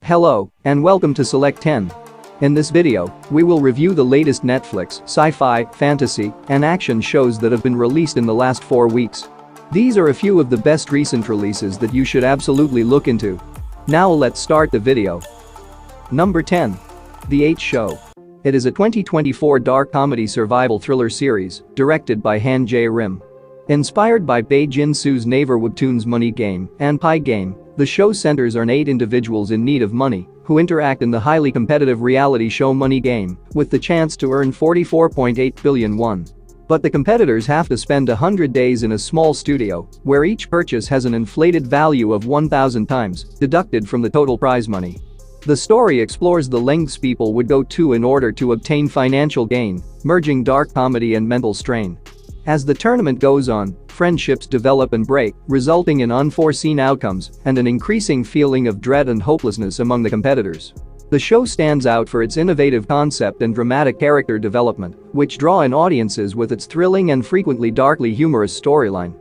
Hello, and welcome to Select 10. In this video, we will review the latest Netflix, sci-fi, fantasy, and action shows that have been released in the last 4 weeks. These are a few of the best recent releases that you should absolutely look into. Now let's start the video. Number 10. The 8 Show. It is a 2024 dark comedy survival thriller series, directed by Han Jae-rim. Inspired by Bae Jin-soo's Naver webtoons Money Game and Pie Game, the show centers on 8 individuals in need of money who interact in the highly competitive reality show Money Game with the chance to earn 44.8 billion won. But the competitors have to spend 100 days in a small studio where each purchase has an inflated value of 1,000 times deducted from the total prize money. The story explores the lengths people would go to in order to obtain financial gain, merging dark comedy and mental strain. As the tournament goes on, friendships develop and break, resulting in unforeseen outcomes and an increasing feeling of dread and hopelessness among the competitors. The show stands out for its innovative concept and dramatic character development, which draw in audiences with its thrilling and frequently darkly humorous storyline.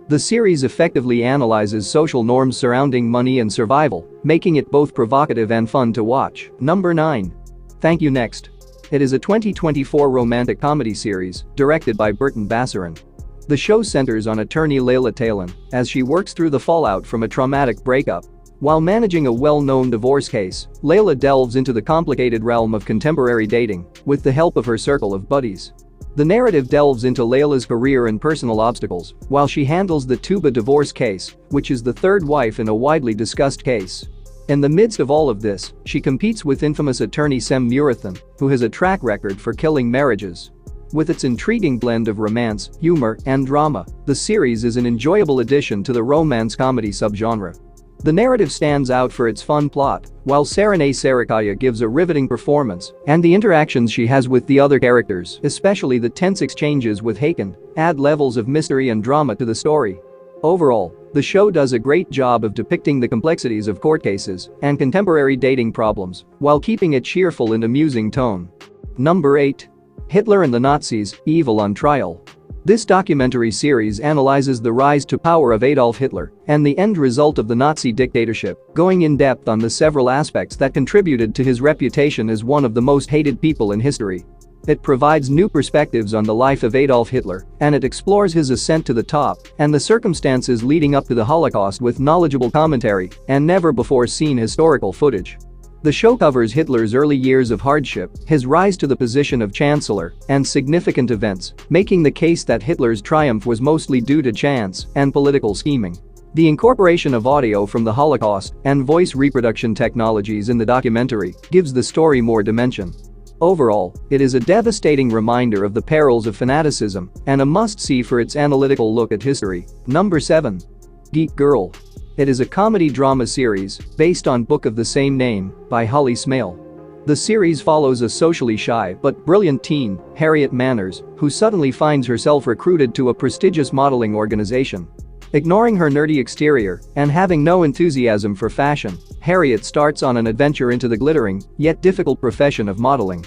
The series effectively analyzes social norms surrounding money and survival, making it both provocative and fun to watch. Number 9. Thank You Next. It is a 2024 romantic comedy series directed by Burton Bassaran. The show centers on attorney Layla Talon as she works through the fallout from a traumatic breakup. While managing a well-known divorce case, Layla delves into the complicated realm of contemporary dating with the help of her circle of buddies. The narrative delves into Layla's career and personal obstacles while she handles the Tuba divorce case, which is the third wife in a widely discussed case. In the midst of all of this, she competes with infamous attorney Sem Murathan, who has a track record for killing marriages. With its intriguing blend of romance, humor, and drama, the series is an enjoyable addition to the romance comedy subgenre. The narrative stands out for its fun plot, while Saranae Sarakaya gives a riveting performance, and the interactions she has with the other characters, especially the tense exchanges with Haken, add levels of mystery and drama to the story. Overall, the show does a great job of depicting the complexities of court cases and contemporary dating problems while keeping a cheerful and amusing tone. Number 8. Hitler and the Nazis, Evil on Trial. This documentary series analyzes the rise to power of Adolf Hitler and the end result of the Nazi dictatorship, going in depth on the several aspects that contributed to his reputation as one of the most hated people in history. It provides new perspectives on the life of Adolf Hitler, and it explores his ascent to the top and the circumstances leading up to the Holocaust with knowledgeable commentary and never-before-seen historical footage. The show covers Hitler's early years of hardship, his rise to the position of chancellor, and significant events, making the case that Hitler's triumph was mostly due to chance and political scheming. The incorporation of audio from the Holocaust and voice reproduction technologies in the documentary gives the story more dimension. Overall, it is a devastating reminder of the perils of fanaticism and a must-see for its analytical look at history. Number 7. Geek Girl. It is a comedy-drama series based on book of the same name by Holly Smale. The series follows a socially shy but brilliant teen, Harriet Manners, who suddenly finds herself recruited to a prestigious modeling organization. Ignoring her nerdy exterior and having no enthusiasm for fashion, Harriet starts on an adventure into the glittering, yet difficult profession of modeling.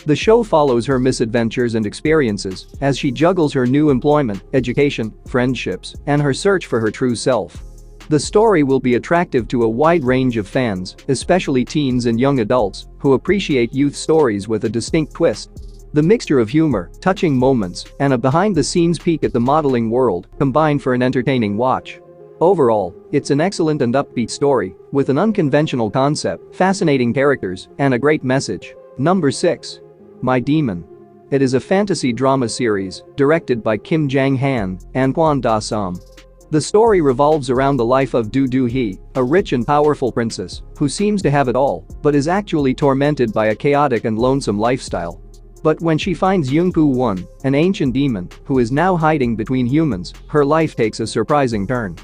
The show follows her misadventures and experiences as she juggles her new employment, education, friendships, and her search for her true self. The story will be attractive to a wide range of fans, especially teens and young adults, who appreciate youth stories with a distinct twist. The mixture of humor, touching moments, and a behind-the-scenes peek at the modeling world combine for an entertaining watch. Overall, it's an excellent and upbeat story, with an unconventional concept, fascinating characters, and a great message. Number 6. My Demon. It is a fantasy drama series directed by Kim Jang-han and Kwon Da-sam. The story revolves around the life of Do Do-hee, a rich and powerful princess who seems to have it all but is actually tormented by a chaotic and lonesome lifestyle. But when she finds Young Koo-won, an ancient demon who is now hiding between humans, her life takes a surprising turn.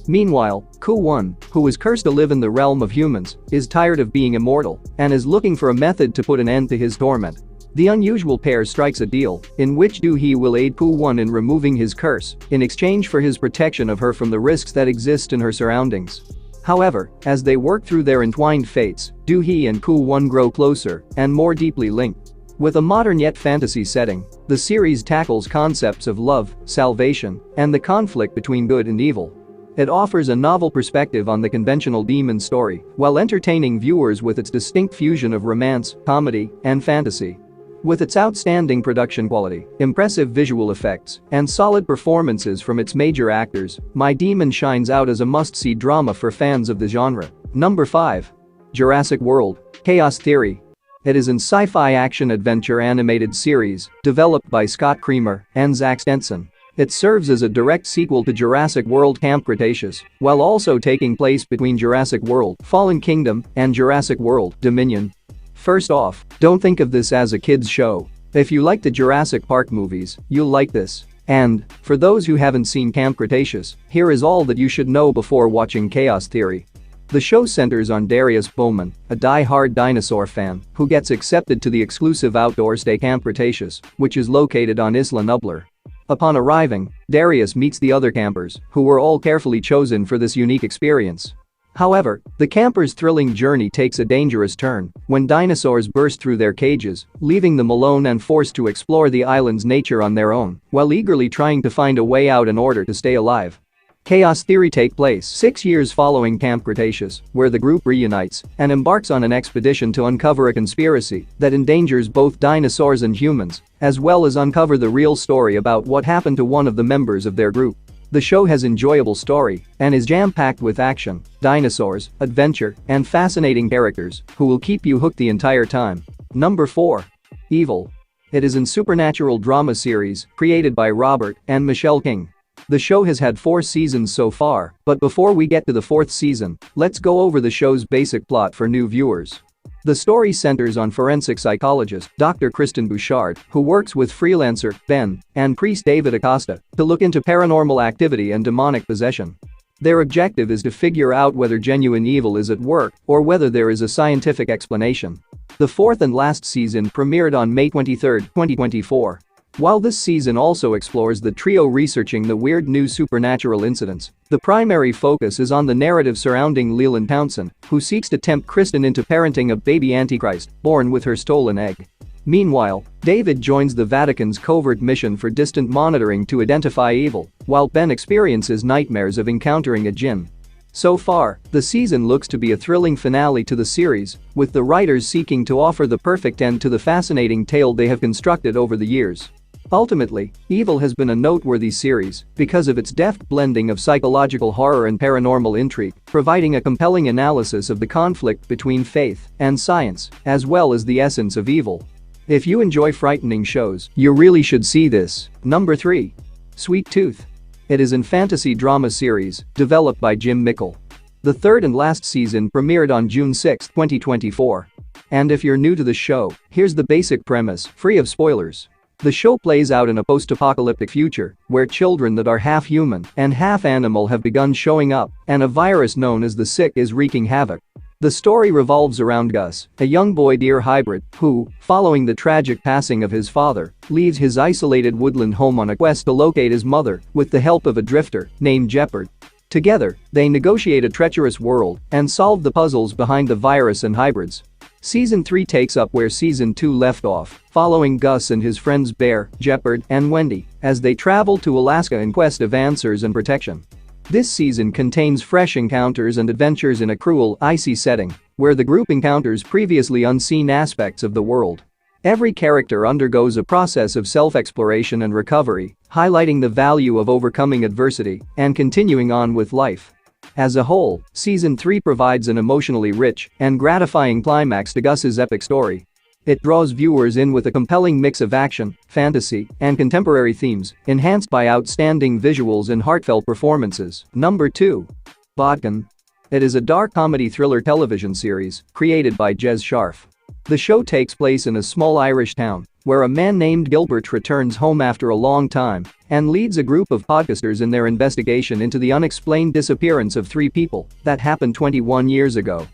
Meanwhile, Koo-won, who is cursed to live in the realm of humans, is tired of being immortal and is looking for a method to put an end to his torment. The unusual pair strikes a deal in which Do-hee will aid Koo-won in removing his curse in exchange for his protection of her from the risks that exist in her surroundings. However, as they work through their entwined fates, Do-hee and Koo-won grow closer and more deeply linked. With a modern yet fantasy setting, the series tackles concepts of love, salvation, and the conflict between good and evil. It offers a novel perspective on the conventional demon story while entertaining viewers with its distinct fusion of romance, comedy, and fantasy. With its outstanding production quality, impressive visual effects, and solid performances from its major actors, My Demon shines out as a must-see drama for fans of the genre. Number 5. Jurassic World: Chaos Theory. It is an sci-fi action-adventure animated series developed by Scott Creamer and Zack Stenson. It serves as a direct sequel to Jurassic World: Camp Cretaceous, while also taking place between Jurassic World: Fallen Kingdom and Jurassic World: Dominion. First off, don't think of this as a kids show. If you like the Jurassic Park movies, you'll like this. And, for those who haven't seen Camp Cretaceous, here is all that you should know before watching Chaos Theory. The show centers on Darius Bowman, a die-hard dinosaur fan who gets accepted to the exclusive outdoor stay Camp Cretaceous, which is located on Isla Nublar. Upon arriving, Darius meets the other campers, who were all carefully chosen for this unique experience. However, the campers' thrilling journey takes a dangerous turn when dinosaurs burst through their cages, leaving them alone and forced to explore the island's nature on their own, while eagerly trying to find a way out in order to stay alive. Chaos Theory takes place 6 years following Camp Cretaceous, where the group reunites and embarks on an expedition to uncover a conspiracy that endangers both dinosaurs and humans, as well as uncover the real story about what happened to one of the members of their group. The show has an enjoyable story and is jam-packed with action, dinosaurs, adventure, and fascinating characters who will keep you hooked the entire time. Number 4. Evil. It is a supernatural drama series created by Robert and Michelle King. The show has had 4 seasons so far, but before we get to the 4th season, let's go over the show's basic plot for new viewers. The story centers on forensic psychologist Dr. Kristen Bouchard, who works with freelancer Ben and priest David Acosta to look into paranormal activity and demonic possession. Their objective is to figure out whether genuine evil is at work or whether there is a scientific explanation. The 4th and last season premiered on May 23, 2024. While this season also explores the trio researching the weird new supernatural incidents, the primary focus is on the narrative surrounding Leland Townsend, who seeks to tempt Kristen into parenting a baby Antichrist born with her stolen egg. Meanwhile, David joins the Vatican's covert mission for distant monitoring to identify evil, while Ben experiences nightmares of encountering a jinn. So far, the season looks to be a thrilling finale to the series, with the writers seeking to offer the perfect end to the fascinating tale they have constructed over the years. Ultimately, Evil has been a noteworthy series because of its deft blending of psychological horror and paranormal intrigue, providing a compelling analysis of the conflict between faith and science, as well as the essence of evil. If you enjoy frightening shows, you really should see this. Number 3. Sweet Tooth. It is a fantasy drama series developed by Jim Mickle. The 3rd and last season premiered on June 6, 2024. And if you're new to the show, here's the basic premise, free of spoilers. The show plays out in a post-apocalyptic future where children that are half human and half animal have begun showing up, and a virus known as the Sick is wreaking havoc. The story revolves around Gus, a young boy-deer hybrid who, following the tragic passing of his father, leaves his isolated woodland home on a quest to locate his mother with the help of a drifter named Jeopard. Together, they negotiate a treacherous world and solve the puzzles behind the virus and hybrids. Season 3 takes up where Season 2 left off, following Gus and his friends Bear, Jeopard, and Wendy as they travel to Alaska in quest of answers and protection. This season contains fresh encounters and adventures in a cruel, icy setting where the group encounters previously unseen aspects of the world. Every character undergoes a process of self-exploration and recovery, highlighting the value of overcoming adversity and continuing on with life. As a whole, Season 3 provides an emotionally rich and gratifying climax to Gus's epic story. It draws viewers in with a compelling mix of action, fantasy, and contemporary themes, enhanced by outstanding visuals and heartfelt performances. Number 2. Bodkin. It is a dark comedy thriller television series created by Jez Sharf. The show takes place in a small Irish town where a man named Gilbert returns home after a long time and leads a group of podcasters in their investigation into the unexplained disappearance of 3 people that happened 21 years ago.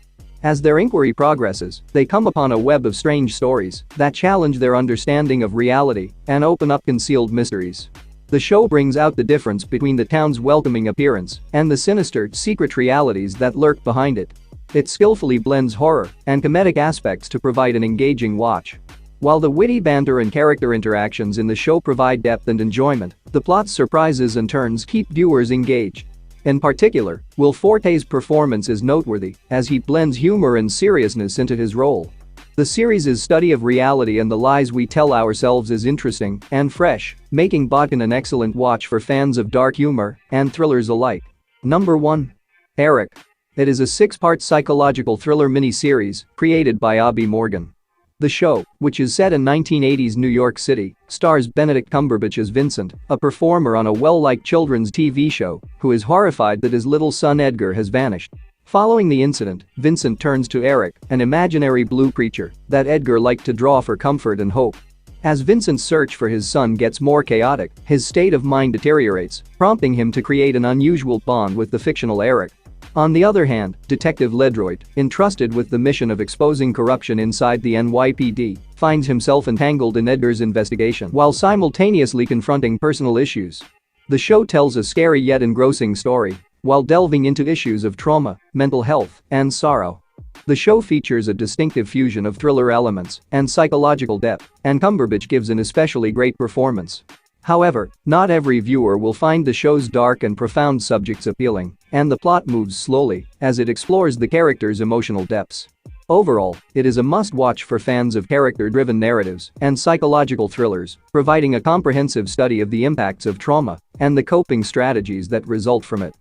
As their inquiry progresses, they come upon a web of strange stories that challenge their understanding of reality and open up concealed mysteries. The show brings out the difference between the town's welcoming appearance and the sinister, secret realities that lurk behind it. It skillfully blends horror and comedic aspects to provide an engaging watch. While the witty banter and character interactions in the show provide depth and enjoyment, the plot's surprises and turns keep viewers engaged. In particular, Will Forte's performance is noteworthy as he blends humor and seriousness into his role. The series' study of reality and the lies we tell ourselves is interesting and fresh, making Botkin an excellent watch for fans of dark humor and thrillers alike. Number 1. Eric. It is a 6-part psychological thriller mini-series created by Abby Morgan. The show, which is set in 1980s New York City, stars Benedict Cumberbatch as Vincent, a performer on a well-liked children's TV show who is horrified that his little son Edgar has vanished. Following the incident, Vincent turns to Eric, an imaginary blue creature that Edgar liked to draw for comfort and hope. As Vincent's search for his son gets more chaotic, his state of mind deteriorates, prompting him to create an unusual bond with the fictional Eric. On the other hand, Detective Ledroit, entrusted with the mission of exposing corruption inside the NYPD, finds himself entangled in Edgar's investigation while simultaneously confronting personal issues. The show tells a scary yet engrossing story while delving into issues of trauma, mental health, and sorrow. The show features a distinctive fusion of thriller elements and psychological depth, and Cumberbatch gives an especially great performance. However, not every viewer will find the show's dark and profound subjects appealing, and the plot moves slowly as it explores the characters' emotional depths. Overall, it is a must-watch for fans of character-driven narratives and psychological thrillers, providing a comprehensive study of the impacts of trauma and the coping strategies that result from it.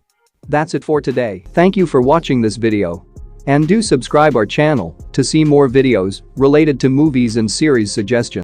That's it for today. Thank you for watching this video. And do subscribe our channel to see more videos related to movies and series suggestions.